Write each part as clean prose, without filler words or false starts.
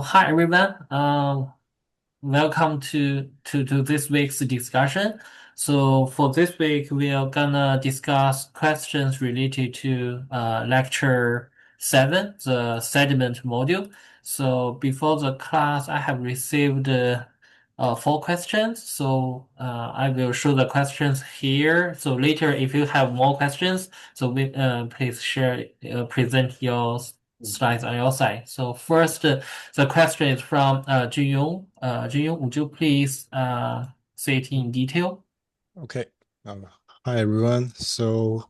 Hi everyone. Welcome to this week's discussion. So for this week, we are gonna discuss questions related to lecture 7, the sediment module. So before the class, I have received 4 questions. So I will show the questions here. So later, if you have more questions, please share present your slides on your side. So first. The question is from Junyong. Junyong, would you please say it in detail? Okay. Uh, Hi everyone. So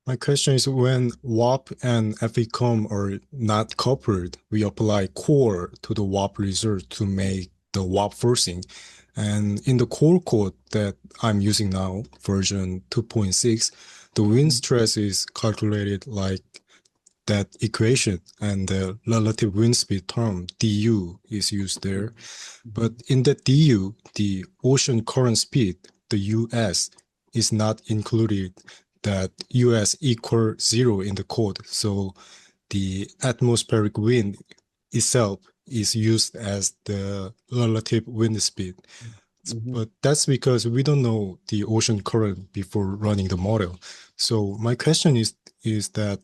my question is when WAP and FVCOM are not coupled, we apply core to the WAP result to make the WAP forcing. And in the core code that I'm using now, version 2.6, the wind stress is calculated like that equation and the relative wind speed term du is used there. But in that du, the ocean current speed, the us, is not included, that us equal 0 in the code. So the atmospheric wind itself is used as the relative wind speed. Mhm. But that's because we don't know the ocean current before running the model. So my question is that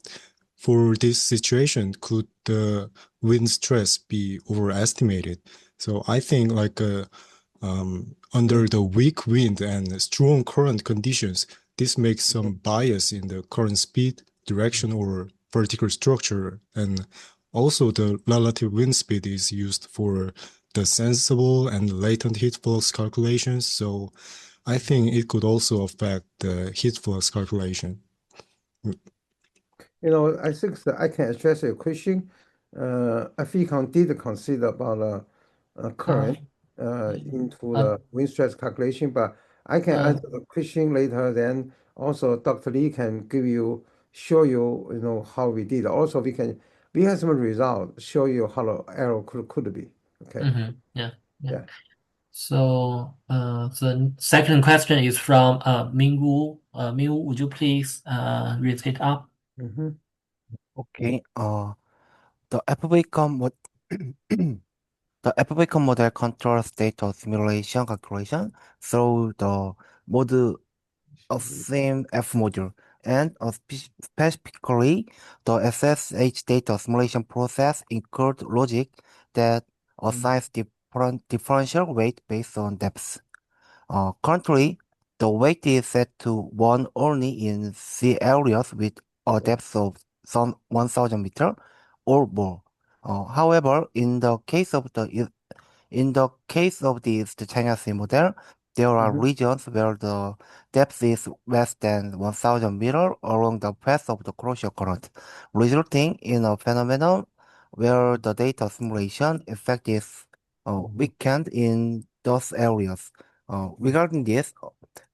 for this situation, could the wind stress be overestimated? So I think under the weak wind and strong current conditions, this makes some bias in the current speed, direction, or vertical structure. And also the relative wind speed is used for the sensible and latent heat flux calculations. So I think it could also affect the heat flux calculation. I think that I can address your question. FECOM did consider about Uh, current into uh, the wind stress calculation, but I can uh, answer the question later. Then also Dr. Lee can show you, how we did. Also, we have some result show you how the error could be. Okay. yeah, yeah. Yeah. So the second question is from Mingwu. Mingwu, would you please read it up? Mm-hmm. Okay. The FVCOM mod the FVCOM model controls data simulation calculation through the mode same F module, and specifically the SSH data simulation process includes logic that assigns different differential weight based on depth. Currently, the weight is set to 1 only in sea areas with a depth of some 1000 meter or more. However, in the case of the East China Sea model, there are Mm-hmm. regions where the depth is less than 1000 meter along the path of the cross current, resulting in a phenomenon where the data simulation effect is weakened in those areas. Regarding this,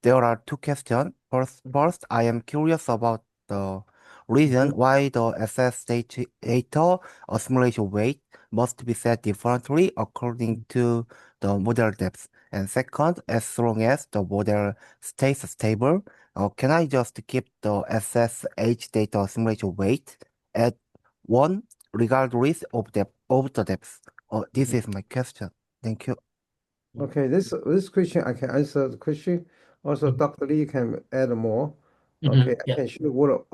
there are two questions. First, I am curious about the reason why the SS data simulation weight must be set differently according to the model depth. And second, as long as the model stays stable, can I just keep the SSH data simulation weight at 1 regardless of the depth? This is my question. Thank you. Okay, this question I can answer the question. Also, Mhm, Dr. Lee can add more. Okay, I yeah. can show what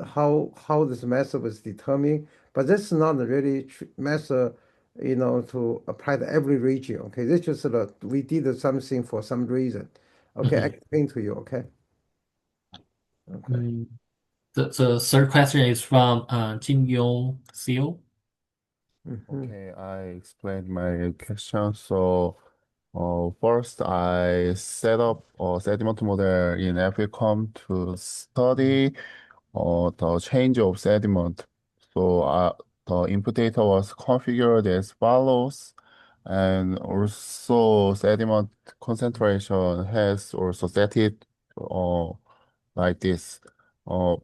how this method was determined, but that's not really method, to apply to every region. Okay, this just we did something for some reason. Okay, I Mhm. explain to you. Okay, okay. Mm. The third question is from Jin Yong Xiu. Mm-hmm. Okay, I explained my question. So, first, I set up a sediment model in FVCOM to study the change of sediment. So, the input data was configured as follows, and also sediment concentration has also set it uh, like this. Uh,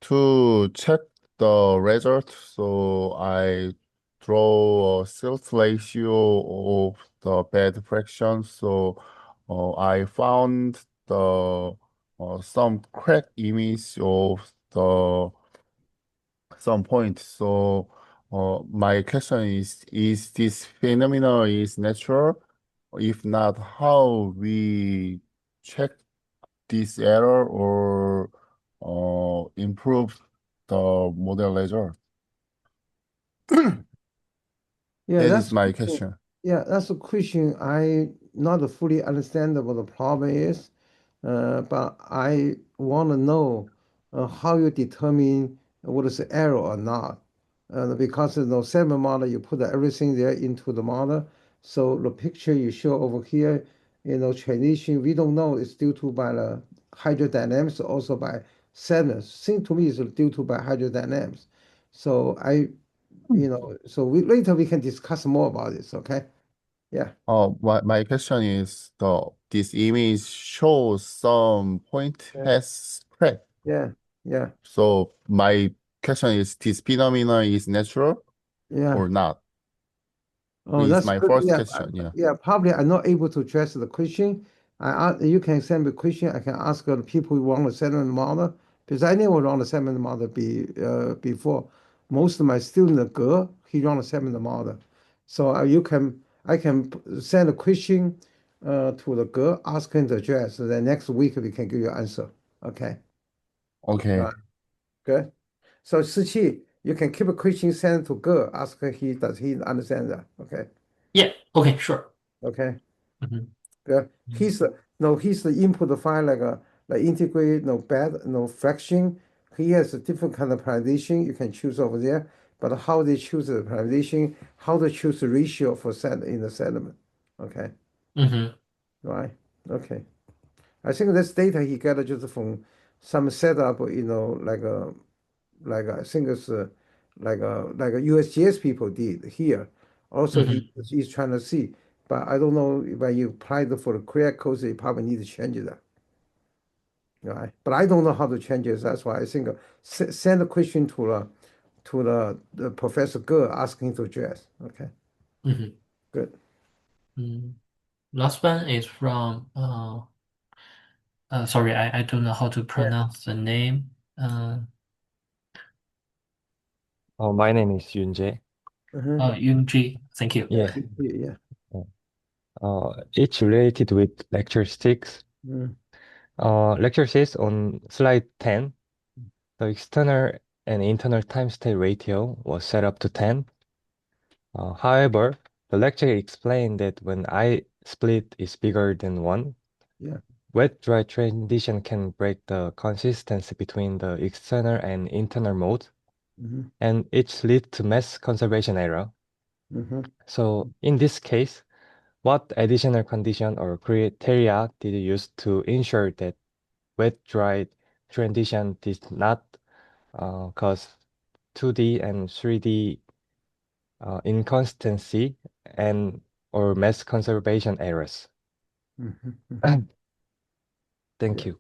to check the result, so I draw a silt ratio of the bed fraction. So I found the some crack image of the some point. So My question is this phenomenon is natural? If not, how we check this error or improve the model result? Yeah, That that's is my question. yeah, that's a question I not fully understand what the problem is, but I want to know how you determine what is the error or not. Because you know, seven model, you put everything there into the model. So the picture you show over here, you know, transition, we don't know it's due to by the hydrodynamics, also by sadness. Seems to me it's due to by hydrodynamics. So you know, so later we can discuss more about this, okay? Yeah, My question is this image shows some point yeah, has crack. yeah, yeah, So my question is this phenomenon is natural yeah. or not? Oh, Is that's my good. first Yeah, question. Yeah. yeah. Probably I'm not able to address the question. You can send me a question. I can ask the people who run the settlement model because I never run the settlement model before. Most of my student, the girl, he run the settlement model. So I can send a question to the girl, ask him to address. So then next week we can give you answer. Okay. Okay. Right. Good. So Siqi, you can keep a question sent to girl. Ask her does he understand that? Okay. Yeah. Okay. Sure. Okay. Mhm. Yeah, Mhm. he's the input file like integrate no bed no fraction. He has a different kind of parameterization you can choose over there. But how they choose the parameterization, how to choose the ratio for set in the settlement. Okay, Mhm. right. Okay. I think this data he got just from some setup, you know, I think it's like a USGS people did here. Also, Mhm. he's trying to see, but I don't know when you apply it for the correct codes, you probably need to change that. Right? But I don't know how to change it. That's why I think send a question to the Professor Ge asking to address. Okay, Mhm. good. Mm. Last one is from sorry, I don't know how to Yeah. pronounce the name. My name is Yunjae. Yunji. Thank you. Yeah. Yeah. It's related with lecture 6. Mm, Lecture 6 on slide 10, the external and internal time state ratio was set up to 10. However, the lecture explained that when I split is bigger than 1, yeah. wet-dry transition can break the consistency between the external and internal modes, Mm-hmm. and it leads to mass conservation error. Mm-hmm. So in this case, what additional condition or criteria did you use to ensure that wet-dry transition did not cause 2D and 3D inconsistency and or mass conservation errors? Mm-hmm. Thank Yeah. you.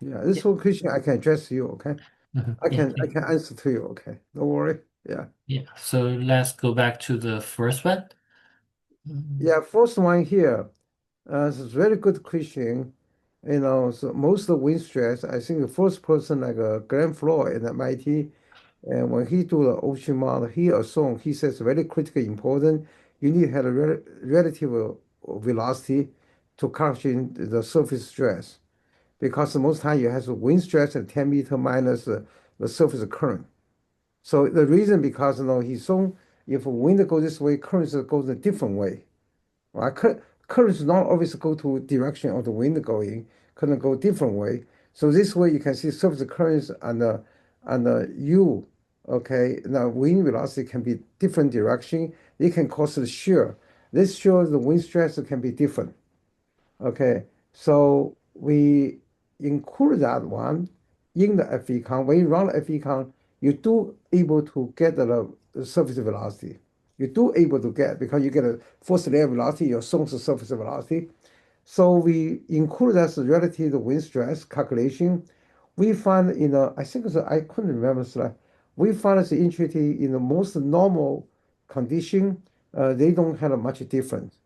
Yeah. This whole question I can address to you. Okay, Mhm. I Yeah. can answer to you. Okay, don't worry. Yeah. Yeah. So let's go back to the first one. Yeah. First one here. It's a very good question. You know, so most of the wind stress, I think the first person like Graham Floyd at MIT, and when he do the ocean model, he assumed, he says very critically important, you need to have a relative velocity to capture the surface stress. Because most time you have the wind stress at 10 meter minus the surface current. So the reason because you know he saw if wind goes this way, currents goes a different way. Right? Currents not always go to direction of the wind going, current go different way. So this way you can see surface currents and the U. Okay, now wind velocity can be different direction. It can cause the shear. This shows the wind stress can be different. Okay, so we include that one in the FVCOM. When you run FVCOM, you do able to get the surface velocity. You do able to get because you get a first layer velocity, your source surface velocity. So we include as relative to wind stress calculation. We find in a, I think it's a, I couldn't remember slide. We find it's interesting in the most normal condition, they don't have much difference.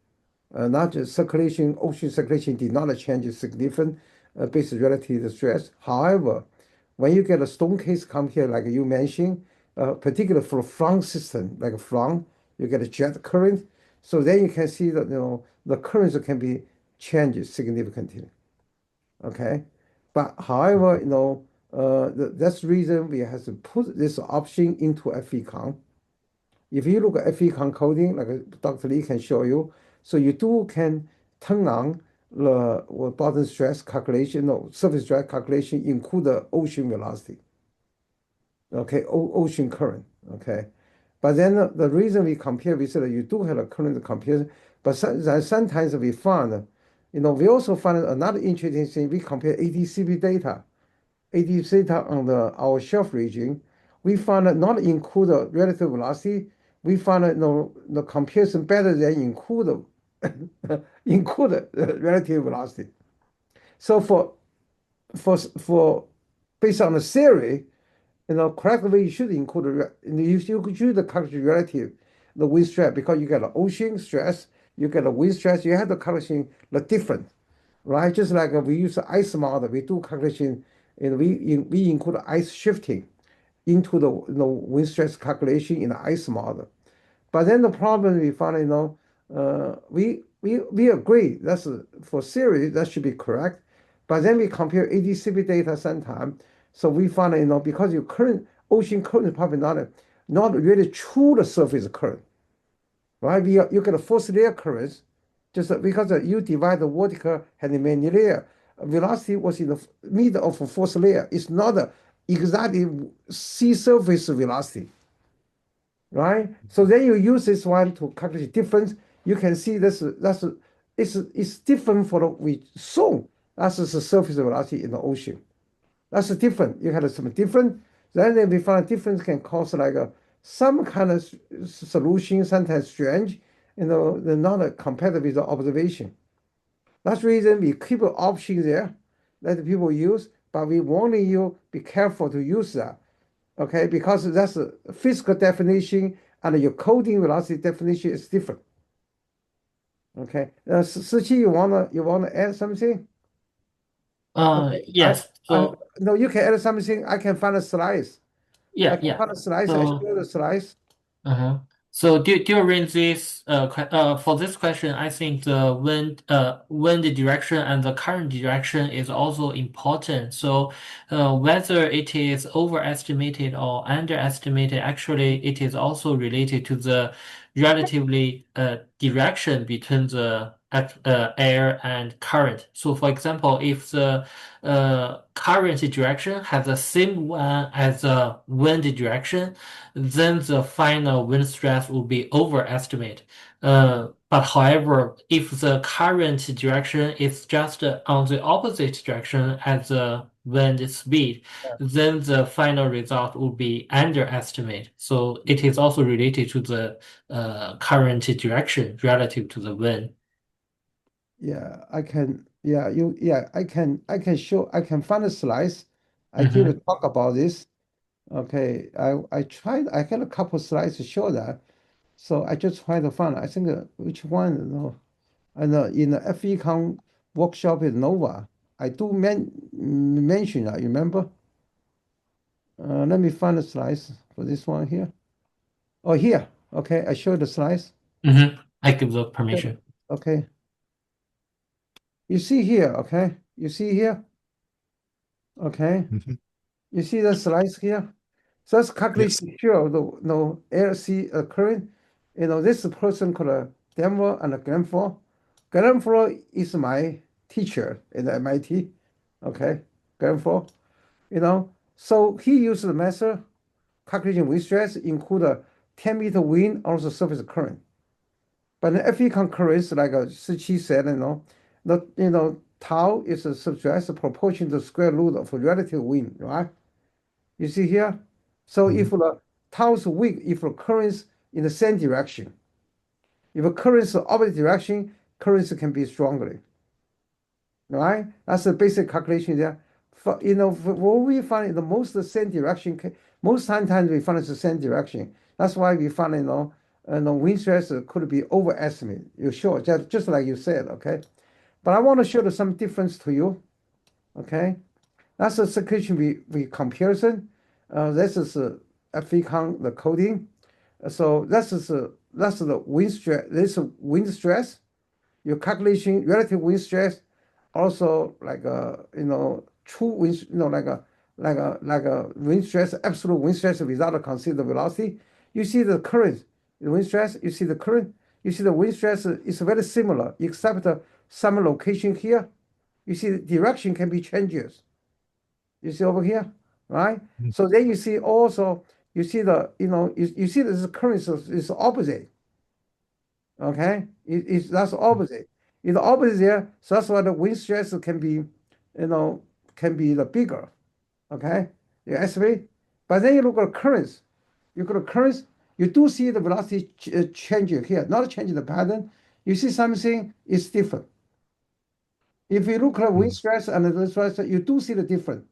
Not just circulation, ocean circulation did not change significant based relative to stress. However, when you get a stone case come here, like you mentioned, particular for front system, like front, you get a jet current. So then you can see that the currents can be changed significantly. Okay, but however, that's the reason we have to put this option into FVCOM. If you look at FVCOM coding, like Dr. Lee can show you, so you can turn on the bottom stress calculation, no, surface stress calculation, include the ocean velocity. Okay, ocean current. Okay, but then the reason we compare, we said that you do have a current comparison, but sometimes we found, we also found another interesting thing. We compare ADCP data, on our shelf region. We found that not include the relative velocity. We found that the comparison better than include include the relative velocity. So for based on the theory, correctly, you should include you should calculate relative the wind stress, because you get the ocean stress, you get the wind stress, you have to calculate the difference, right? Just like we use the ice model, we do calculation, and we include ice shifting into the wind stress calculation in the ice model. But then the problem we found, we agree that's for theory that should be correct, but then we compare ADCP data sometime. So we found, because your current ocean current is probably not really true the surface current, right? You get a force layer currents, just because you divide the vertical and main layer. Velocity was in the middle of a force layer. It's not exactly sea surface velocity, right? So then you use this one to calculate difference. You can see it's different for the we saw. That's the surface velocity in the ocean. That's different. You had some different. Then we found difference can cause like some kind of solution, sometimes strange, they're not compatible with the observation. That's the reason we keep an option there that people use, but we want you be careful to use that. Okay, because that's a physical definition and your coding velocity definition is different. Okay, Siqi, you wanna add something? Okay, Yes. So no, you can add something. I can find the slides. I can yeah. find the slides. I So show the slides. uh-huh. So during this for this question, I think the wind direction and the current direction is also important. So whether it is overestimated or underestimated, actually it is also related to the relatively direction between the air and current. So for example, if the current direction has the same one as the wind direction, then the final wind stress will be overestimated. But however, if the current direction is just on the opposite direction as the wind speed, then the final result will be underestimated. So it is also related to the current direction relative to the wind. Yeah, I can. Yeah, I can. I can find the slides. I give a talk about this. Okay, I tried. I had a couple slides to show that. So I just try to find. I think which one. And in the FECOM workshop in Nova, I do mention that. You remember? Let me find the slides for this one here. Oh, here. Okay, I show the slides. I give the permission. Okay. You see here, okay? You see here? Okay. You see the slides here? So that's calculation here of the LC current. This person called Denver and Glenford. Glenford is my teacher at MIT. Okay, Glenford. So he used the method calculation wind stress include a 10-meter wind, also surface current. But the FE currents, like Siqi said, tau is a stress proportion to square root of relative wind, right? You see here? So if the tau is weak, if the currents in the same direction, if the currents in the opposite direction, currents can be stronger, right? That's the basic calculation there. What we find in the most the same direction, most times we find it's the same direction. That's why we find, wind stress could be overestimated. You sure? Just like you said, okay? But I want to show some difference to you, okay? That's a situation we comparison. This is FVCOM, the coding. So that's the wind stress. This is wind stress. Your calculation relative wind stress, also like true wind, like a wind stress, absolute wind stress without consider velocity. You see the current, the wind stress. You see the current. You see the wind stress is very similar, except some location here. You see the direction can be changes. You see over here, right? So then you see also, you see you see this current is opposite. Okay, that's opposite. It's opposite there, so that's why the wind stress can be, can be the bigger. Okay, you estimate, but then you look at currents. You look at currents. You do see the velocity changing here, not changing the pattern. You see something is different. If you look at wind stress and the wind stress, you do see the difference.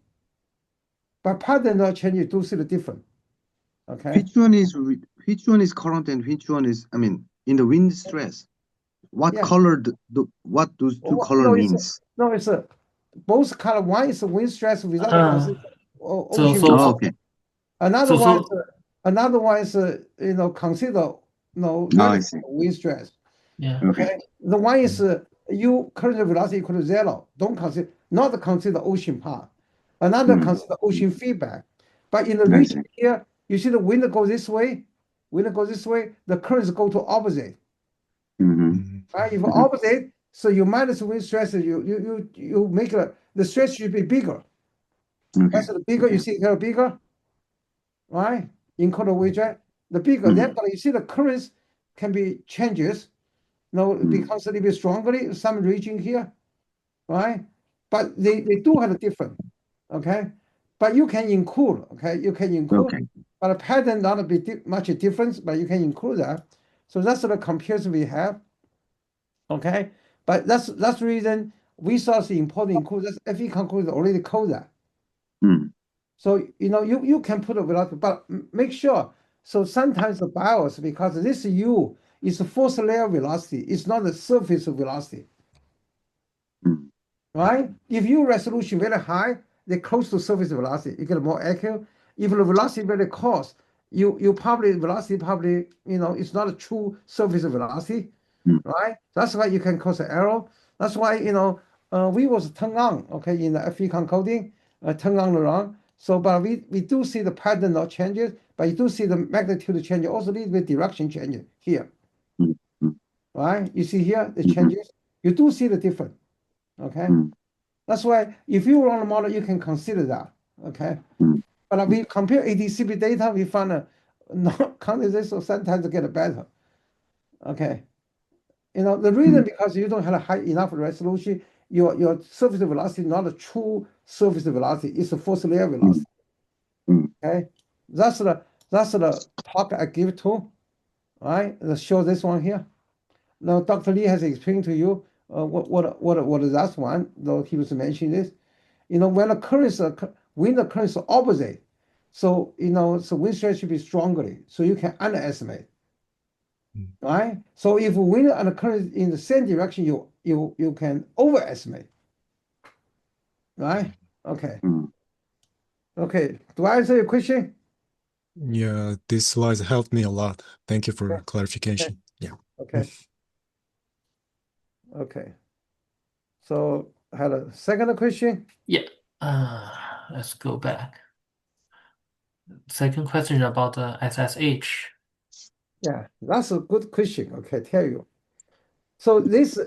But pattern not change, you do see the difference. Okay. Which one is current and which one is, I mean, in the wind stress? What Yeah. color what those two color means? It's both color. One is wind stress without ocean. Oh, okay. Another one is consider I see. wind stress. Yeah. Okay. The one is you current velocity equal to 0. Don't consider, not consider ocean part. Another consider ocean feedback. But in the region here, you see the wind go this way. Wind goes this way. The currents go to opposite. Right? If opposite, so you minus wind stress, you make the stress should be bigger. That's the bigger. You see here bigger, right? In color wavejet, the bigger. Therefore, you see the currents can be changes. It becomes a little bit stronger in some region here, right? But they do have a different, okay? But you can include, okay? You can include, but a pattern not a bit much difference, but you can include that. So that's the comparison we have, okay? But that's the reason we saw the important include. That's FVCOM code already code that. So you can put a velocity, but make sure. So sometimes the bias, because this U is the first layer velocity, it's not the surface velocity. Right? If your resolution very high, they're close to surface velocity, you get more accurate. If the velocity very close, you probably velocity probably it's not a true surface velocity, right? That's why you can cause an error. That's why we was turn on, okay, in the FVCOM coding, turn on around. So, but we do see the pattern not changes, but you do see the magnitude change, also a little bit direction change here, right? You see here the changes. You do see the difference, okay? That's why if you run a model, you can consider that, okay? But we compare ADCP data, we found not counting this, so sometimes get better, okay? The reason because you don't have a high enough resolution, your surface velocity is not a true surface velocity, it's a first layer velocity. Okay, that's the talk I give to, right? Let's show this one here. Now Dr. Lee has explained to you what is that one, though he was mentioning this. When the currents wind currents are opposite, so so wind stress should be stronger, so you can underestimate. Right? So if wind and the current in the same direction, you can overestimate. Right? Okay. Okay. Do I answer your question? Yeah, these slides helped me a lot. Thank you for clarification. Yeah. Okay. Okay. So I had a second question. Yeah. Let's go back. Second question about the SSH. Yeah, that's a good question. Okay, tell you. So this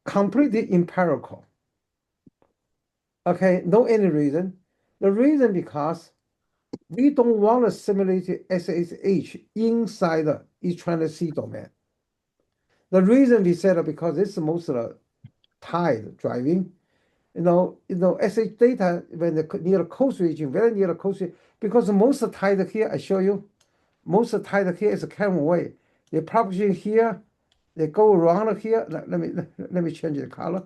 completely empirical. Okay, no any reason. The reason because we don't want to simulate SSH inside each C domain. The reason we said it because this is most of the tide driving. SH data when near the coast region, very near the coast region, because most of the tide here, I show you, most of the tide here is a Cameron way. They propagate here, they go around here. Let me change the color.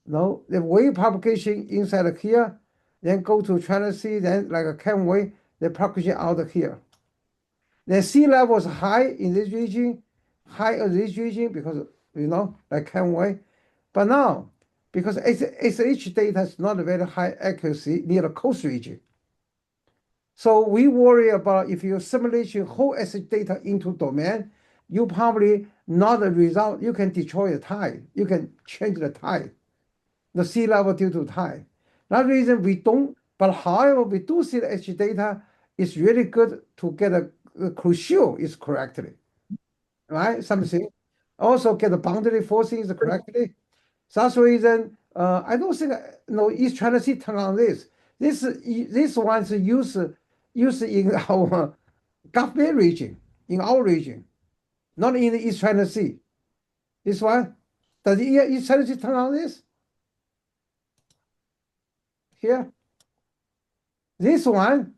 No, the wave propagation inside of here, then go to China Sea, then like a Cameron way, they propagate out of here. The sea level is high in this region, high in this region because like Cameron way. But now, because SH data is not very high accuracy near the coast region. So we worry about if you simulation whole SH data into domain, you probably not a result. You can destroy the tide. You can change the tide, the sea level due to tide. That reason we don't. But however, we do see the SH data is really good to get a crucial is correctly, right? Something also get the boundary forcing correctly. So that's the reason I don't think East China Sea turn on this. This one's used in our Gulf Bay region, in our region, not in the East China Sea. This one, does the East China Sea turn on this? Here, this one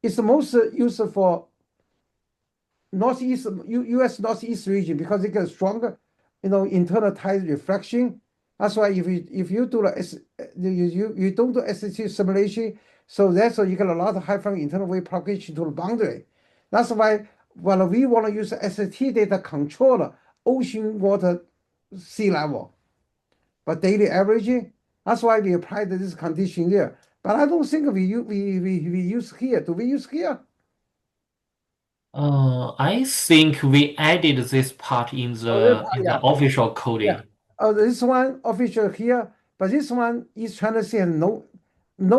is the most used for Northeast U.S. Northeast region because it gets stronger, internal tide reflection. That's why if you do you don't do SST simulation, so that's why you get a lot of high frequency internal wave propagation to the boundary. That's why when we want to use SST data control ocean water sea level, but daily averaging. That's why we applied this condition here. But I don't think we use here. Do we use here? I think we added this part in the official coding. Yeah. Oh, this one official here, but this one is trying to say no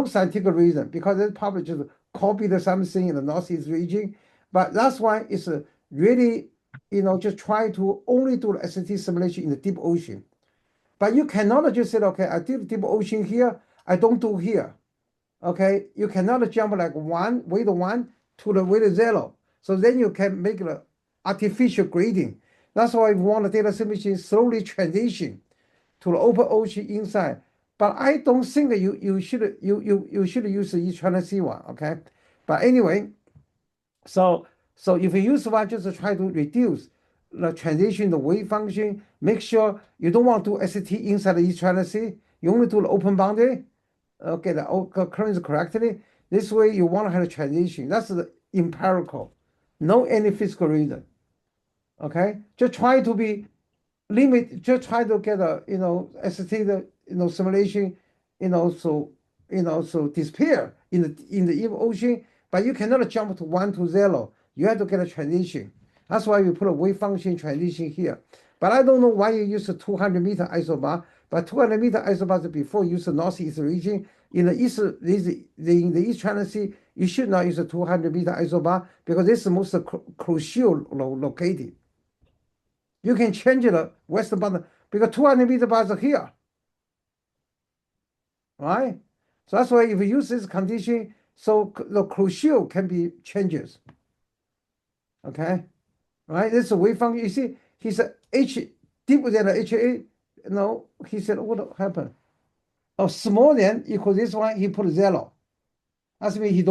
scientific reason because it probably just copied something in the Northeast region. But that's why it's really, just try to only do the SAT simulation in the deep ocean. But you cannot just say, okay, I did deep ocean here, I don't do here. Okay, you cannot jump like weight one to the weight zero. So then you can make the artificial grading. That's why we want the data simulation slowly transition to the open ocean inside. But I don't think you should use the East China Sea one. Okay, but anyway, so if you use one, just try to reduce the transition, the wave function. Make sure you don't want to do ST inside the East China Sea. You only do the open boundary. Okay, the occurrence correctly. This way you want to have a transition. That's the empirical. No any physical reason. Okay, just try to be limit. Just try to get a ST simulation. So disappear in the ocean. But you cannot jump to 1 to 0. You have to get a transition. That's why we put a wave function transition here. But I don't know why you use a 200-meter isobar. But 200-meter isobar before use the northeast region. In the East China Sea, you should not use a 200-meter isobar because this is the most crucial located. You can change the western boundary because 200-meter bars are here, right? So that's why if you use this condition, so the crucial can be changes. Okay, right? This is a wave function. You see, he said H deeper than the HA. No, he said what happened? Oh, small than equal this one. He put 0. That's mean he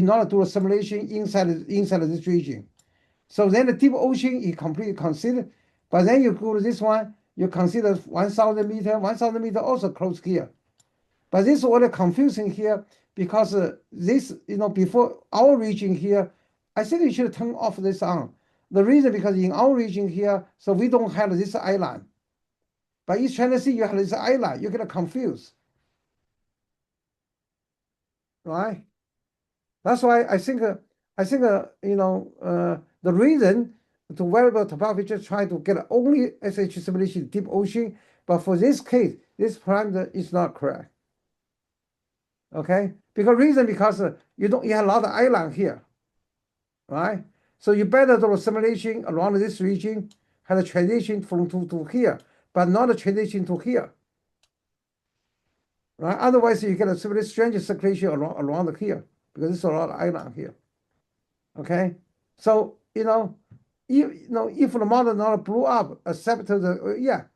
not do a simulation inside of this region. So then the deep ocean he completely considered, but then you go to this one, you consider 1,000 meter. 1,000 meter also close here. But this is what confusing here because this, before our region here, I think you should turn off this on. The reason because in our region here, so we don't have this island. But East China Sea, you have this island, you get confused. Right? That's why I think the reason to variable topography just try to get only SH simulation deep ocean, but for this case, this parameter is not correct. Okay, because you have a lot of island here, right? So you better do a simulation around this region, have a transition from to here, but not a transition to here, right? Otherwise, you get a very strange circulation around here because there's a lot of island here. Okay, so if the model not blew up, except the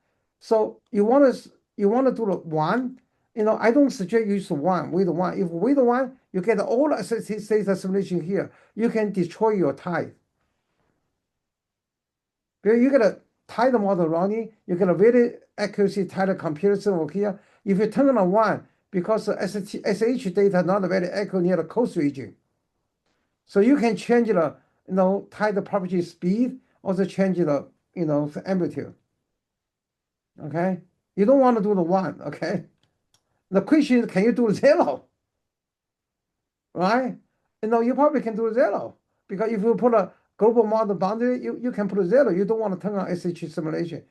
so you want to do the one. I don't suggest use one with one. If with one, you get all the data simulation here. You can destroy your tide. Because you get a tide model running, you get a very accuracy tide comparison over here. If you turn on one, because SH data not very accurate near the coast region. So you can change the tide property speed, also change the amplitude. Okay, you don't want to do the one. Okay. The question is, can you do 0? right? You probably can do 0 because if you put a global model boundary, you can put 0. You don't want to turn on SH simulation.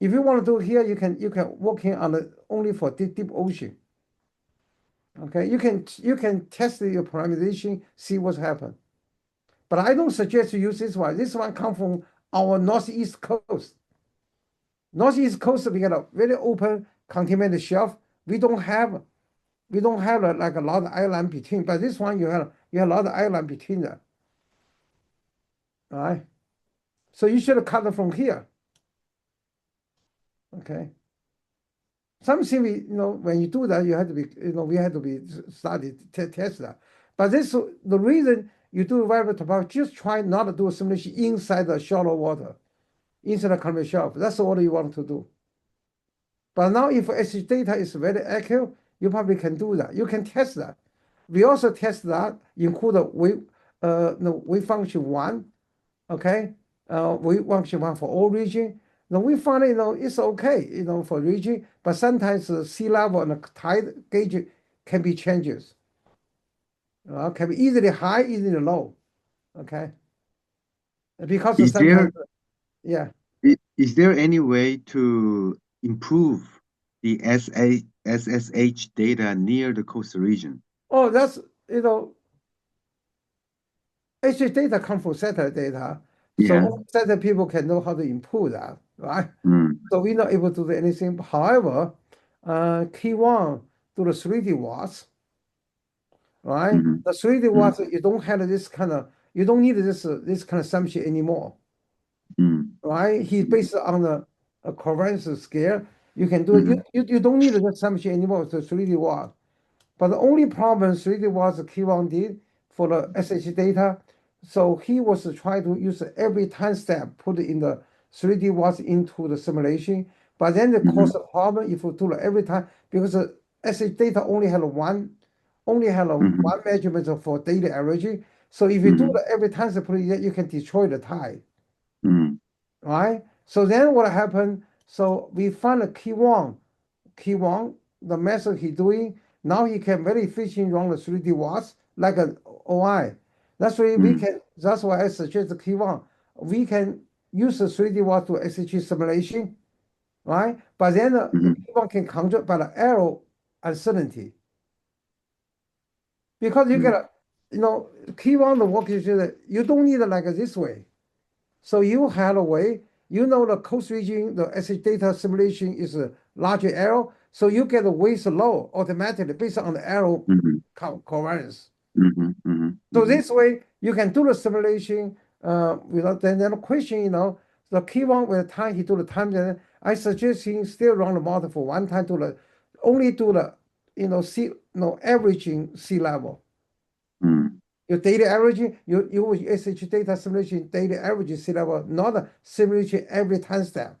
If you want to do here, you can work in on the only for deep ocean. Okay, you can test your parameterization, see what's happened. But I don't suggest you use this one. This one comes from our northeast coast. Northeast coast, we got a very open continental shelf. We don't have like a lot of island between, but this one you have a lot of island between them. All right. So you should have cut it from here. Okay. Something when you do that, you have to be, we have to be studied, test that. But the reason you do variable topology, just try not to do a simulation inside the shallow water, inside the Columbia shelf. That's all you want to do. But now if SH data is very accurate, you probably can do that. You can test that. We also test that, include wave function 1, okay? Wave function 1 for all region. Now we found, it's okay, for region, but sometimes the sea level and the tide gauge can be changes. Can be easily high, easily low, okay? Because Is there yeah. is there any way to improve the SSH data near the coastal region? Oh, that's, SH data come from satellite data. Yeah. So satellite people can know how to improve that, right? Mm. So we're not able to do anything. However, key one to the 3D watts, right? Mhm. The 3D watts, you don't have this kind of, you don't need this kind of assumption anymore, Mm. right? He's based on the covariance scale. You can do it. You don't need the assumption anymore to 3D watt. But the only problem 3D was Key1 did for the SH data. So he was trying to use every time step, put in the 3D watts into the simulation. But then it caused a problem if you do it every time because the SH data only had one measurement for daily averaging. So if you do it every time step, you can destroy the tide. Right? So then what happened? So we found a Key1, the method he doing, now he can very efficiently run the 3D watts like an OI. That's why that's why I suggest the Key1. We can use the 3D watt to SH simulation, right? But then the Key1 can control by the error uncertainty. Because you get Key1 the work is that you don't need it like this way. So you have a way, the coast region, the SH data simulation is a larger error, so you get the weights low automatically based on the error covariance. So this way you can do the simulation without then the question, the Key1 with the time he do the time, then I suggest he still run the model for one time to only do the averaging sea level. Your daily averaging, you use SH data simulation daily average sea level, not a simulation every time step.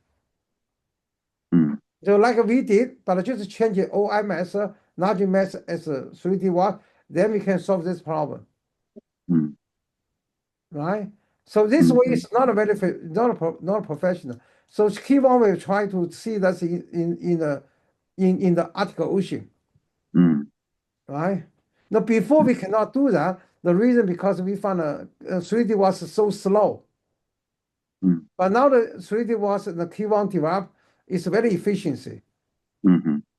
So like we did, but just change the OI method, larger method as a 3D watt, then we can solve this problem. Right? So this way is not a very not a professional. So Key1 will try to see that in the Arctic Ocean. Right? Now before we cannot do that, the reason because we found a 3D was so slow. But now the 3D was the Key1 developed is very efficiency.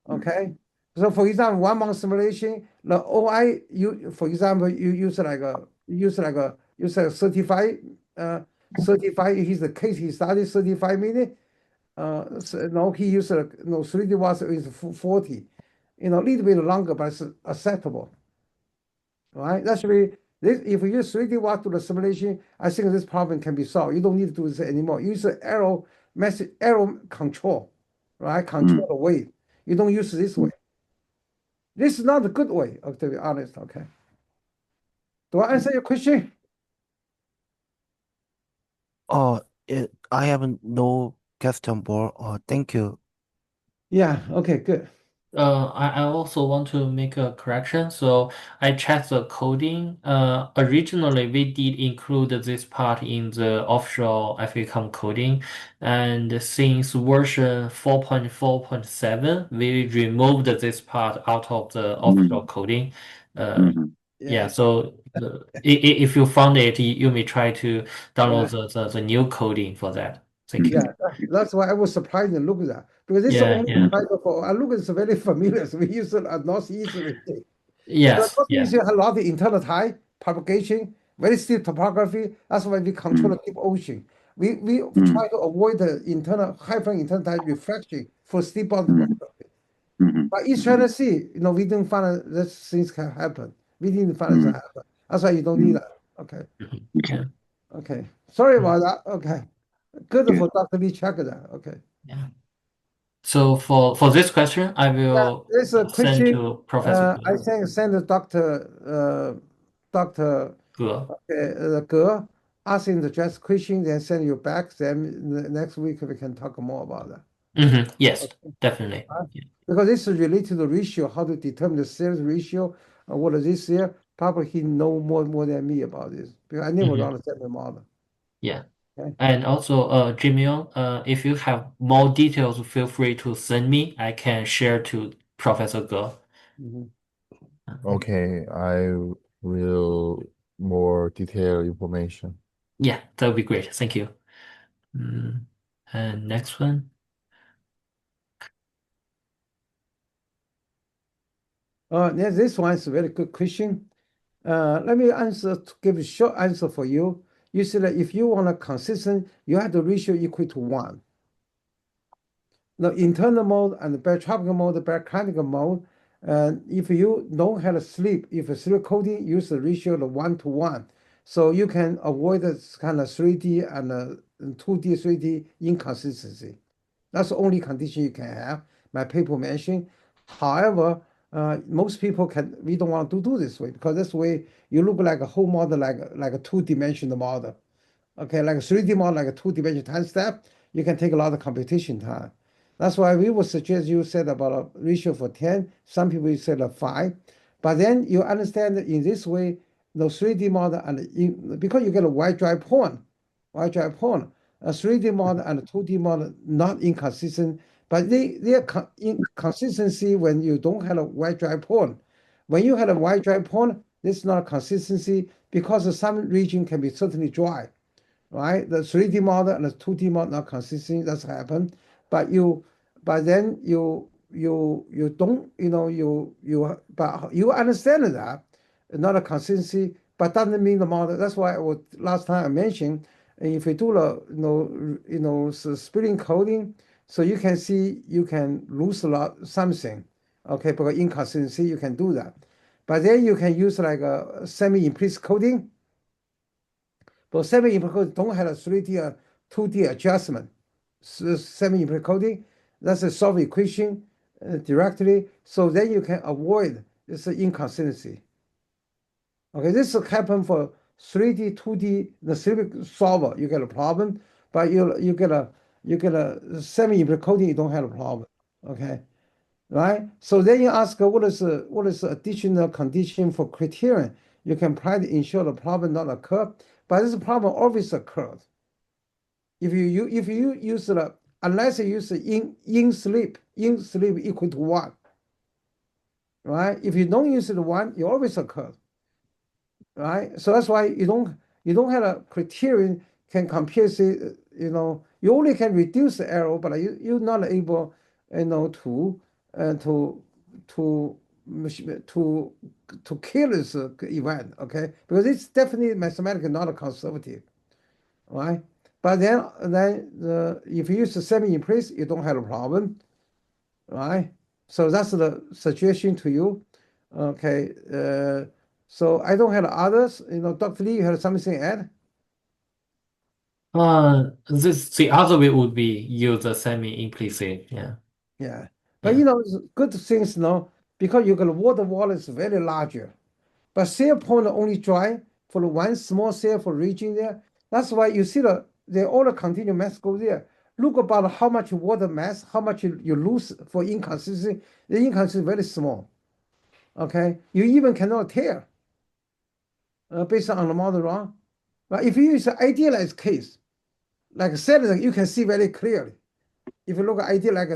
Okay. So for example, 1 month simulation, the OI for example, you use 35 is the case he started 35 minutes. So now he used 3D was is 40, a little bit longer, but it's acceptable. Right? That's really this. If you use 3D watt to the simulation, I think this problem can be solved. You don't need to do this anymore. Use the arrow control, right? Control the weight. You don't use this way. This is not a good way, to be honest. Okay. Do I answer your question? I have no question more. Thank you. Yeah. Okay. Good. I also want to make a correction. So I checked the coding. Originally we did include this part in the offshore FVCOM coding, and since version 4.4.7, we removed this part out of the offshore coding. Yeah, so if you found it, you may try to download the new coding for that. Thank you. Yeah, that's why I was surprised and look at that because this is Yeah, only yeah. type of. I look it's very familiar. So we use it at Northeast region. Yes, Northeast yeah. has a lot of internal tide propagation, very steep topography. That's why we control the deep ocean. We try to avoid the internal high frequency internal tide reflection for steep bottom topography. But East China Sea, we didn't find that things can happen. We didn't find that happen. That's why you don't need that. Okay. Yeah. Okay. Sorry about that. Okay. Good for Dr. Lee check that. Okay. Yeah. So for this question, I Yeah, will there's a send question. to Professor I Ge. think send to Dr. Ge asking the just question, then send you back. Then next week we can talk more about that. Yes, definitely. Yeah. Because this is related to the ratio, how to determine the sales ratio, what is this here? Probably he know more than me about this because I never understand the model. Yeah. Okay. And also, Jimmy, if you have more details, feel free to send me. I can share to Professor Ge. Okay, I will more detailed information. Yeah, that would be great. Thank you. And next one. This one is a very good question. Let me give a short answer for you. You said that if you want a consistent, you have the ratio equal to 1. The internal mode and the barotropical mode, the barocanonical mode, and if you don't have a sleep, if a sleep coding, use the ratio of 1 to 1. So you can avoid this kind of 3D and 2D, 3D inconsistency. That's the only condition you can have. My paper mentioned. However, most people we don't want to do this way because this way you look like a whole model, like a two-dimensional model. Okay, like a 3D model, like a two-dimensional time step, you can take a lot of computation time. That's why we would suggest you set about a ratio for 10. Some people set a 5. But then you understand that in this way, the 3D model because you get a wide dry point, a 3D model and a 2D model not inconsistent, but they are inconsistency when you don't have a wide dry point. When you have a wide dry point, this is not a consistency because some region can be certainly dry, right? The 3D model and the 2D model not consistent. That's happened, but then you don't but you understand that not a consistency, but doesn't mean the model. That's why last time I mentioned if you do the splitting coding, so you can see you can lose a lot something, okay? Because inconsistency you can do that, but then you can use like a semi-implicit coding. But semi-implicit coding don't have a 3D or 2D adjustment. Semi-implicit coding, that's a solve equation directly, so then you can avoid this inconsistency. Okay, this will happen for 3D, 2D, the 3D solver, you get a problem, but you get a semi-implicit coding, you don't have a problem. Okay, right? So then you ask what is the additional condition for criterion? You can try to ensure the problem not occur, but this problem always occurs. If you use the unless you use the in sleep equal to 1, right? If you don't use the 1, it always occurs, right? So that's why you don't have a criterion can compensate. You only can reduce the error, but you're not able, to kill this event, okay? Because it's definitely mathematically not a conservative, right? But then if you use the semi-implicit, you don't have a problem, right? So that's the suggestion to you, okay? So I don't have others. Dr. Lee, you have something to add? The other way would be use the semi-implicit. Yeah. Yeah. But Yeah. it's good things, because you got water wall is very larger. But cell point only dry for the one small cell for region there. That's why you see all the continuous mass go there. Look about how much water mass, how much you lose for inconsistency. The inconsistency is very small. Okay, you even cannot tell based on the model wrong. But if you use an idealized case, like a cylinder, you can see very clearly. If you look at ideal like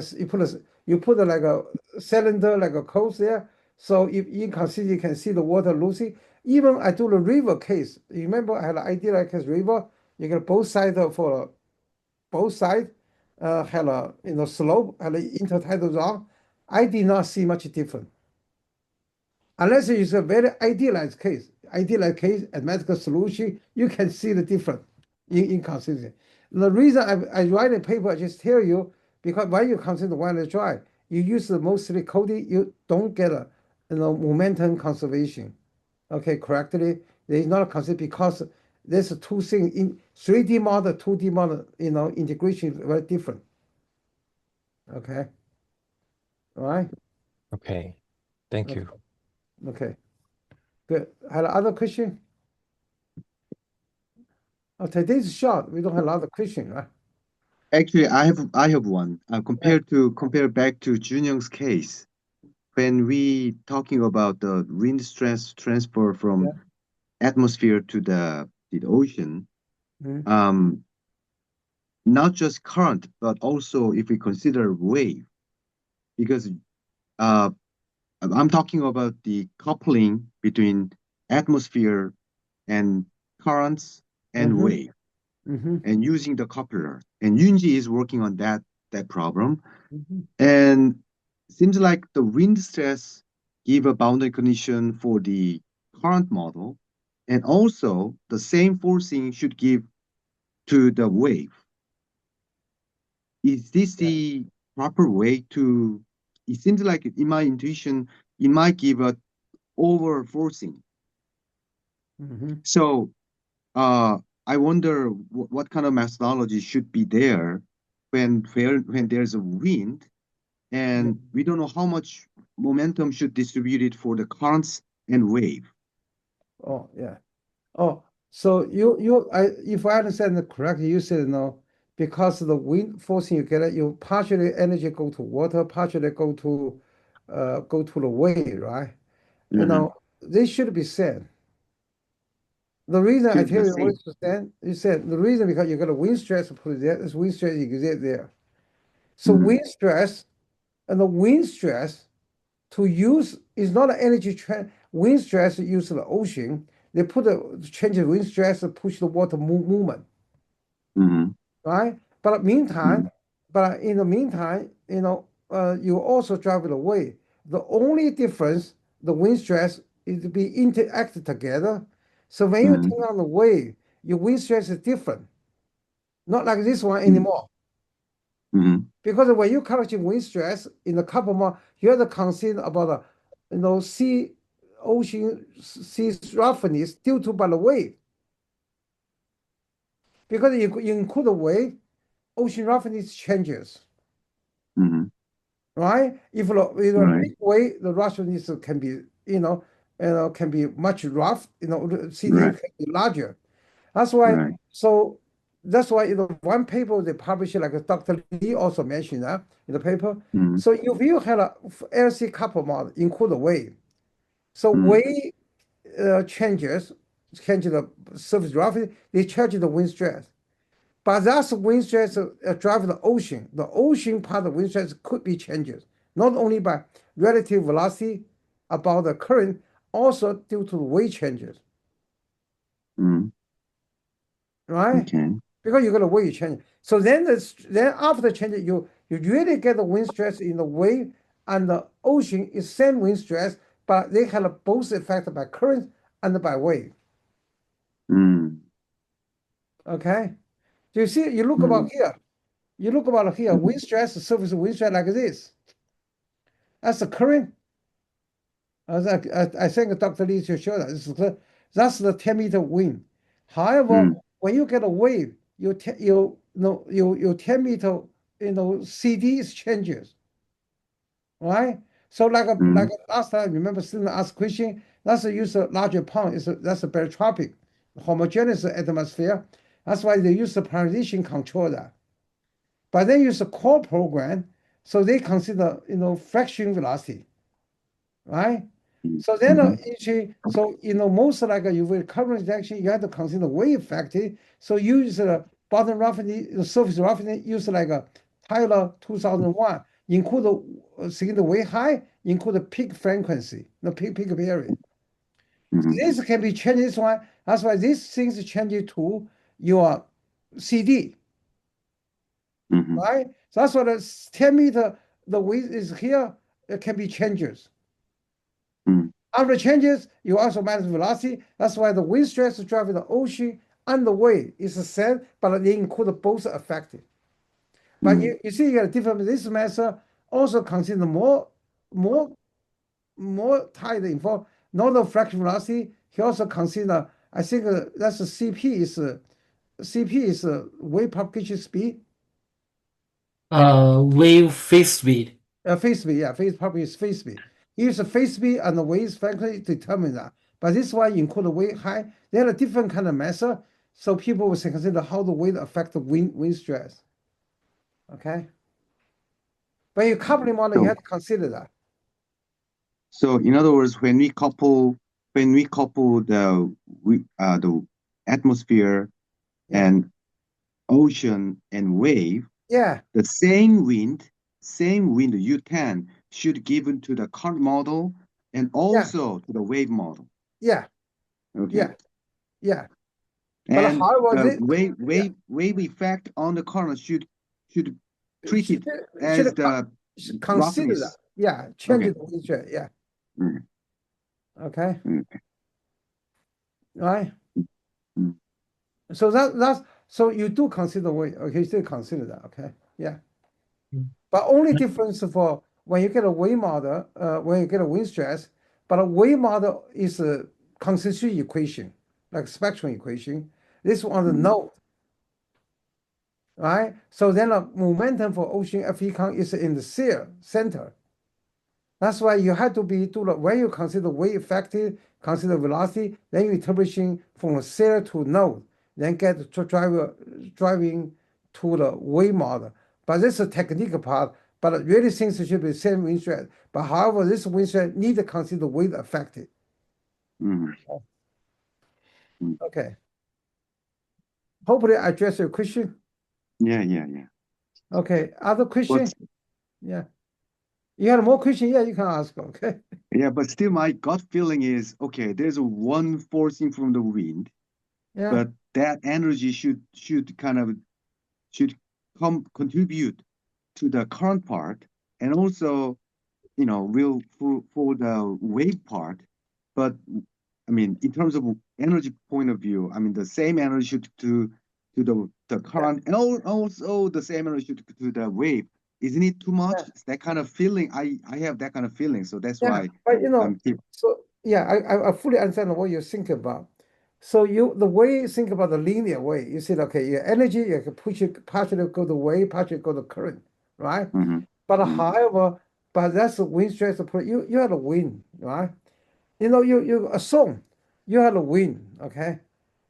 you put like a cylinder like a coast there, so if inconsistency you can see the water losing, even I do the river case. You remember I had an ideal case river. You get both sides for both sides had a slope, had an intertidal zone. I did not see much difference unless it's a very idealized case. Idealized case, a mathematical solution, you can see the difference in inconsistency. The reason I write a paper, I just tell you, because when you consider wireless drive, you use the mostly coding, you don't get a momentum conservation. Okay, correctly. There is not a concept because there's two things in 3D model, 2D model, integration is very different. Okay. All right. Okay. Thank you. Okay. Good. Had other question? Oh, today's short. We don't have a lot of question, right? Actually, I have one. Compare back to Junyoung's case, when we talking about the wind stress transfer from Yeah. atmosphere to the ocean, Mhm. not just current, but also if we consider wave, because uh, I'm talking about the coupling between atmosphere and currents and Mhm. wave, Mhm. and using the coupler. And Yunji is working on that problem. Mhm. And seems like the wind stress give a boundary condition for the current model, and also the same forcing should give to the wave. Is this the proper way to? It seems like in my intuition, it might give a over forcing. Mhm. So I wonder what kind of methodology should be there when there's a wind and we don't know how much momentum should distribute it for the currents and wave. Oh, yeah. Oh, so if I understand it correctly, you said no, because of the wind forcing you get it, you partially energy go to water, partially go to the wave, right? Mm-hmm. They should be said. The reason I Should be tell the you what same. you said, you said the reason because you got a wind stress put it there, this wind stress exists there. So Mm-hmm. wind stress and the wind stress to use is not an energy trend. Wind stress use the ocean. They put the change the wind stress to push the water movement, Mm-hmm. right? But Mm-hmm. meantime, but in the meantime, you also drive it away. The only difference, the wind stress is to be interact together. So when you Mm-hmm. turn on the wave, your wind stress is different, not like this one anymore. Mm-hmm. Because when you correcting wind stress in the couple more, you have to consider about sea ocean sea roughness due to by the wave. Because you include the wave, ocean roughness changes, Mm-hmm. right? If the Right. big wave, the roughness can be can be much rough. The CD Right. can be larger. That's why. Right. So that's why in the one paper they published, like Dr. Lee also mentioned that in the paper. Mm-hmm. So if you had a LC couple model include the wave, so Mm-hmm. wave change the surface roughness, they change the wind stress. But that's wind stress drive the ocean. The ocean part of wind stress could be changes, not only by relative velocity about the current, also due to wave changes, Mm-hmm. right? Okay. Because you got a wave change. So then after changing, you really get the wind stress in the wave and the ocean is same wind stress, but they have both affected by current and by wave. Mm-hmm. Okay. Do you see? You look Mm-hmm. about here. You look about here. Wind stress, surface wind stress like this. That's the current. I think Dr. Lee should show that. That's the 10-meter wind. However, Mm-hmm. when you get a wave, your 10-meter CDs changes, right? So Mm-hmm. like last time, remember student asked question. That's a use a larger pond. That's a barotropic, homogeneous atmosphere. That's why they use the polarization control that. But they use a core program, so they consider fraction velocity, right? So then Mm-hmm. most like you will current rejection, you have to consider wave factor. So use the bottom roughness, the surface roughness, use like a Tyler 2001, include the wave height, include the peak frequency, the peak period. Mhm. This can be changed this one. That's why these things change it to your CD, Mhm. right? So that's why the 10 meter, the width is here, it can be changes. Mm. After changes, you also manage velocity. That's why the wind stress driving the ocean and the wave is the same, but they include both affected. But Mm. you see, you got a different. This method also consider more tight info. Not the fraction velocity. He also consider. I think that's a CP is wave propagation speed. Wave phase speed. Phase speed, yeah, phase probably is phase speed. Use the phase speed and the wave frequency determine that. But this one include the wave height. They are a different kind of method. So people will consider how the wave affect the wind stress. Okay. But you coupling model, you So, have to consider that. so in other words, when we couple the atmosphere Yeah. and ocean and wave, Yeah. the same wind U10 should given to the current model and also to the wave model. Yeah. Okay. Yeah. Yeah. But And however, the yeah. wave effect on the current should treat it should as the consider that. roughness. Yeah. Change Okay. the wind stress. Yeah. Mm. Okay. Okay. Right. Mm. So that's so you do consider weight. Okay, you still consider that. Okay. Yeah. But only difference for when you get a wave model, when you get a wind stress, but a wave model is a constitution equation, like spectrum equation. This one the Mm. node, right? So then the momentum for ocean FVCOM is in the center. That's why you have to be do the when you consider wave effective, consider velocity, then you establishing from a sail to node, then get to driving to the wave model. But this is a technical part. But really things should be the same wind stress. But however, this wind stress need to consider wave affected. Mm. Mm. Okay. Hopefully I address your question. Yeah. Okay. Other question? But Yeah. You have more question? Yeah, you can ask. Okay. yeah, but still my gut feeling is okay, there's a one forcing from the wind, Yeah. but that energy should contribute to the current part and also will for the wave part. But I mean, in terms of energy point of view, I mean the same energy should to the current and also the same energy should to the wave. Isn't it too much? Yeah. It's that kind of feeling. I have that kind of feeling, so that's Yeah, why but I'm keep. so yeah, I fully understand what you're thinking about. So the way you think about the linear way, you said, okay, your energy, you can push it partially go the way, partially go the current, right? Mhm, But mhm, however, but that's the wind stress to put you have the wind, right? You assume you have the wind, okay?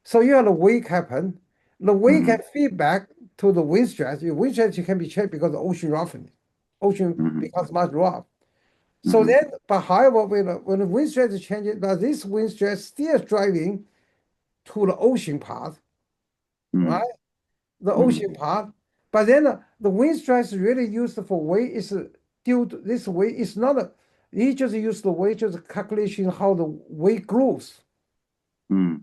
So you have the wake happen. The wake can mhm, feedback to the wind stress. Your wind stress can be changed because the ocean roughness. Ocean mhm, becomes much rough. So mhm, then, but however, when the wind stress is changing, but this wind stress still driving to the ocean part, mhm, right? The mhm, ocean part. But then the wind stress really used for weight is due to this weight. It's not a, he just use the weight just calculation how the weight grows, mhm,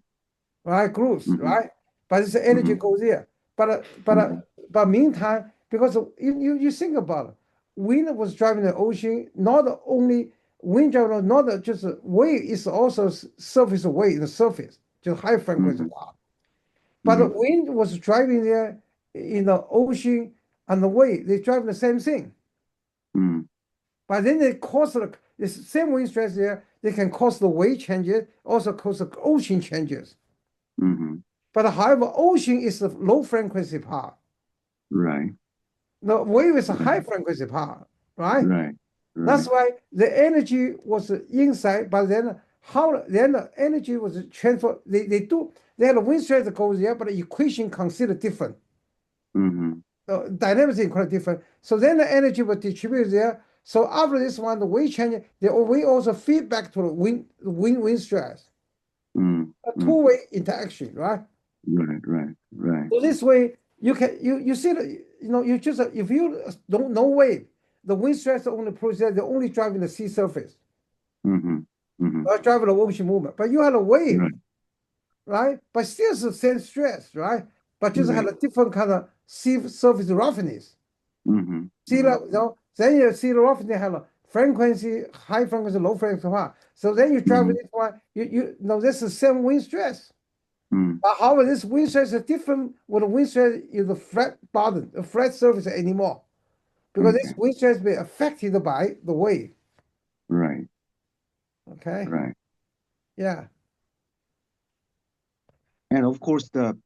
right? Grows, mhm, right? But it's the energy mhm, goes there. But meantime, because you think about it, wind was driving the ocean, not only wind driving, not just wave, it's also surface wave in the surface, just high frequency mhm, part. But the mhm, wind was driving there in the ocean and the wave, they drive the same thing. mhm, But then they cause the same wind stress there, they can cause the wave changes, also cause the ocean changes. mhm. But however, ocean is the low frequency part. Right, The wave is a right, high frequency part, right? right, That's right. why the energy was inside, but then how then the energy was transferred. They had a wind stress that goes there, but the equation considered different. Mhm, The dynamics is quite different. So then the energy was distributed there. So after this one, the wave change, the wave also feed back to the wind stress. mhm, A mhm. two-way interaction, right? Right. So this way you can you see that you just if you don't know wave, the wind stress only process they're only driving the sea surface. Mhm, mhm. driving the ocean movement. But you had a wave, Right. right? But still it's the same stress, right? But just had Right. a different kind of sea surface roughness. Mm-hmm. Sea level, you know, then you see the roughness have a frequency, high frequency, low frequency. So then you drive this one, you know, this is the same wind stress. But however, this wind stress is different when the wind stress is a flat bottom, a flat surface anymore. Because this wind stress be affected by the wave. Right. Okay. Right. Yeah. And of course, the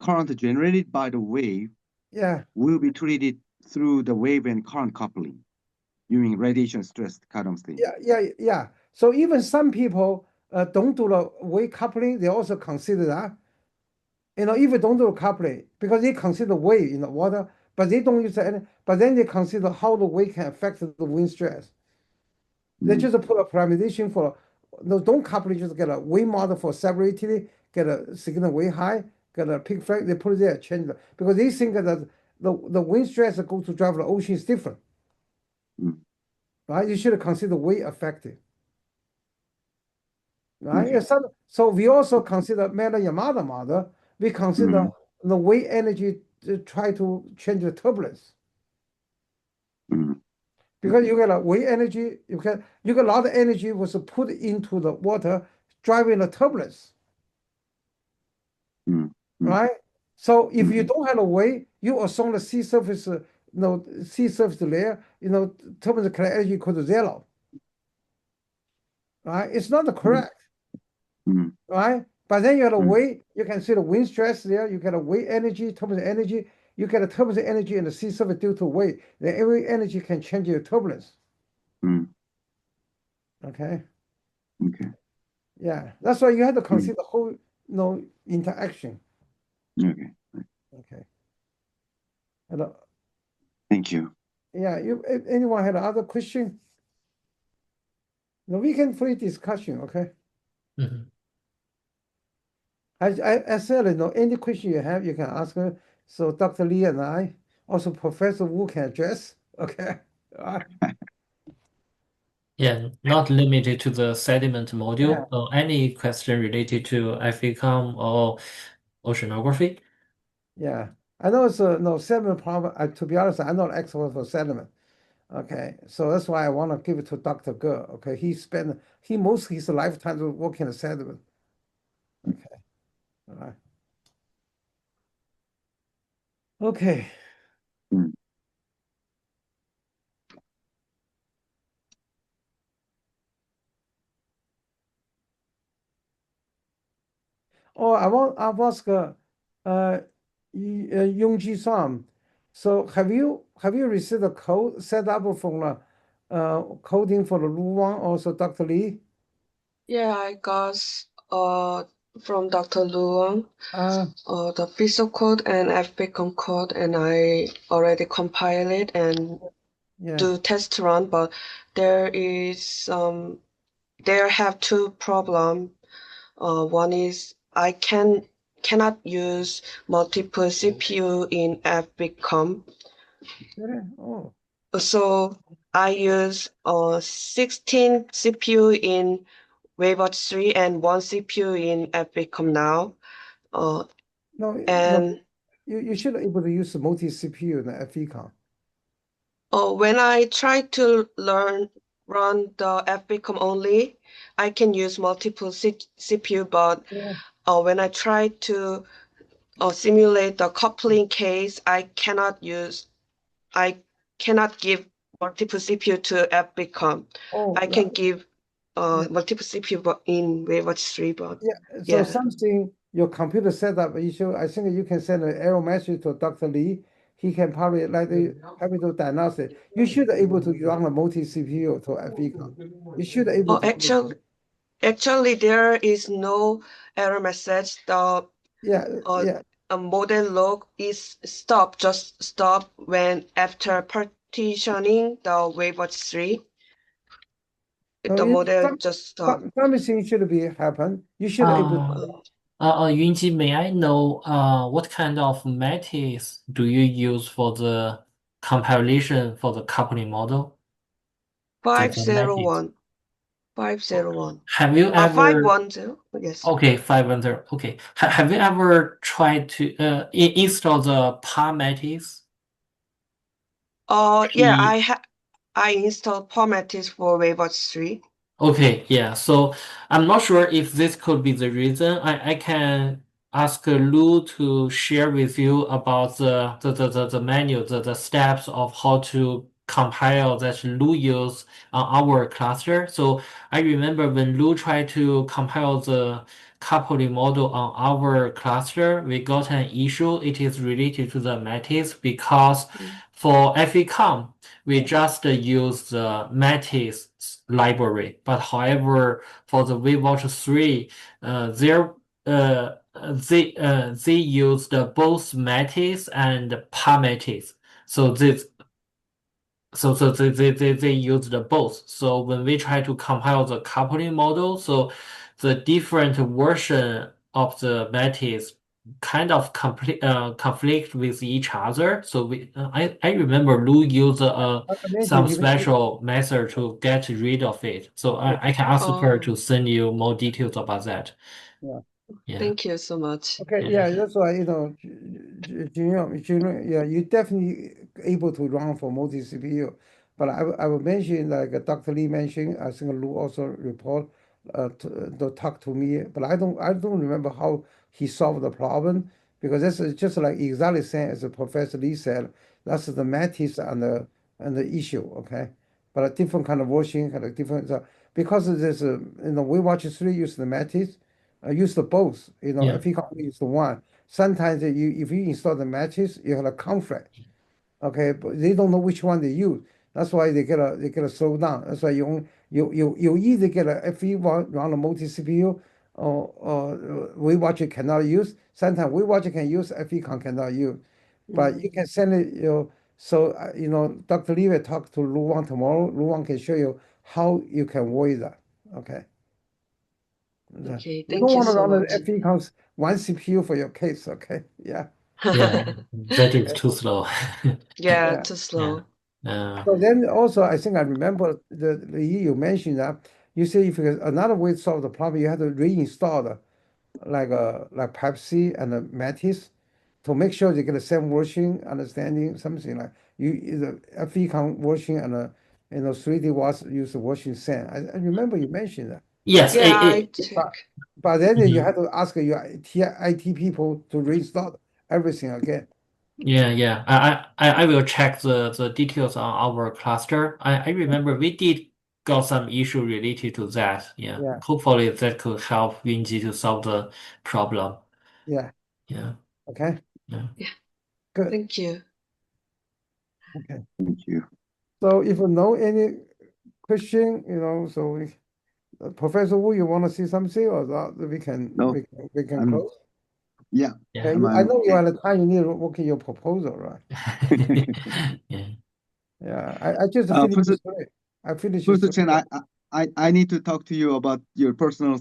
current generated by the wave Yeah. will be treated through the wave and current coupling. You mean radiation stress kind of thing? Yeah. So even some people don't do the wave coupling, they also consider that. You know, even don't do the coupling because they consider wave in the water, but they don't use any. But then they consider how the wave can affect the wind stress. They just put a parameterization for no, don't couple it, just get a wave model for separately, get a signal way high, get a peak flag, they put it there, change it. Because they think that the wind stress that goes to drive the ocean is different. Right? You should consider wave affected. Right? Yeah, so we also consider Meta-Yamada model, we consider the wave energy to try to change the turbulence. Because you get a wave energy, you get a lot of energy was put into the water, driving the turbulence. Right? So if you don't have a wave, you assume the sea surface, sea surface layer, turbulence kinetic energy equal to zero. Right? It's not correct. Right? But then you have a wave, you can see the wind stress there, you get a wave energy, turbulence energy, you get a turbulence energy in the sea surface due to wave. Then every energy can change your turbulence. Okay. Okay. Yeah. That's why you have to consider the whole interaction. Okay. Okay. Hello. Thank you. Yeah, anyone had other question? No, we can free discussion, okay? I said, any question you have, you can ask her. So Dr. Lee and I, also Professor Wu can address, okay? Yeah, not limited to the sediment Yeah. module. Any question related to FVCOM or oceanography? Yeah, I know it's a sediment problem. To be honest, I'm not expert for sediment. Okay, so that's why I want to give it to Dr. Ge. Okay, he most of his lifetime working in sediment. Okay, all right. Okay. Oh, I've asked Yongji Sam. So have you received the code set up from the coding for the Luwang also, Dr. Lee? Yeah, I got from Dr. Luong the visual code and FVCOM code, and I already compile it and do test run, but there have two problem. One is I cannot use multiple CPU in FVCOM. Oh. So I use 16 CPU in Waywatch 3 and one CPU in FVCOM now. No, you should be able to use the multi CPU in the FVCOM. When I try to run the FVCOM only, I can use multiple CPU, but when I try to simulate the coupling case, I cannot give multiple CPU to FVCOM. I can give multiple CPU but in Waywatch 3, but so something your computer setup issue, I think you can send an error message to Dr. Lee. He can probably happy to diagnose it. You should be able to run a multi CPU to FVCOM. You should be able to. Actually, there is no error message. The a model log is just stop when after partitioning the Waywatch 3. The model just stop. Something should be happen. You should be able to. Yunji, may I know what kind of methods do you use for the compilation for the coupling model? 501. 501. Have you ever 510. Yes. Okay, 510. Okay. Have you ever tried to install the Parmetis? Yeah, I installed Parmetis for WaveWatch 3. Okay, yeah. So I'm not sure if this could be the reason. I can ask Lou to share with you about the menu, the steps of how to compile that Lou used on our cluster. So I remember when Lou tried to compile the coupling model on our cluster, we got an issue. It is related to the Matisse because for FVCOM, we just use the Matisse library. But however, for the WaveWatch 3, they used both Matisse and Parmetis. So they used both. So when we try to compile the coupling model, so the different version of the Matisse kind of conflict with each other. So I remember Lou used some special method to get rid of it. So I can ask her to send you more details about that. Yeah. Yeah. Thank you so much. Okay, yeah, that's why, yeah, you're definitely able to run for multi-CPU. But I will mention, like Dr. Lee mentioned, I think Lou also report to talk to me, but I don't remember how he solved the problem, because that's just like exactly same as Professor Lee said. That's the Matisse and the issue, okay? But a different kind of version, kind of different, because there's WaveWatch 3 use the Matisse. Use the both, Yeah. if you can use the one. Sometimes if you install the matches, you have a conflict. Okay, but they don't know which one they use. That's why they get a slow down. That's why you either get a FE one run a multi CPU or WeWatcher cannot use. Sometimes WeWatcher can use, FECOM cannot use. But you can send it, so Dr. Lee will talk to Lu Wang tomorrow. Lu Wang can show you how you can avoid that. Okay. Okay, You thank don't you want to so run an much. FVCOM one CPU for your case, okay? Yeah. Yeah, that is too slow. Yeah, too slow. So then also, I think I remember the year you mentioned that you say if another way to solve the problem, you have to reinstall like Pepsi and the Matisse to make sure they get the same version, understanding something like the FVCOM version and 3D was use the version same. I remember you mentioned that. Yes, Yeah, I check. But then you have to ask your IT people to reinstall everything again. Yeah. I will check the details on our cluster. I remember we did got some issue related to that. Yeah. Yeah. Hopefully that could help Yunji to solve the problem. Yeah. Yeah. Okay. Yeah. Good. Thank you. Okay. Thank you. So if you know any question, so Professor Wu, you want to say something, or that we can No, we can I'm- close? Yeah. Yeah. Okay. I know you are the time you need to work in your proposal, right? Yeah. Yeah. I just Uh, finished Professor- it. I finished Professor it. Chen, I need to talk to you about your personal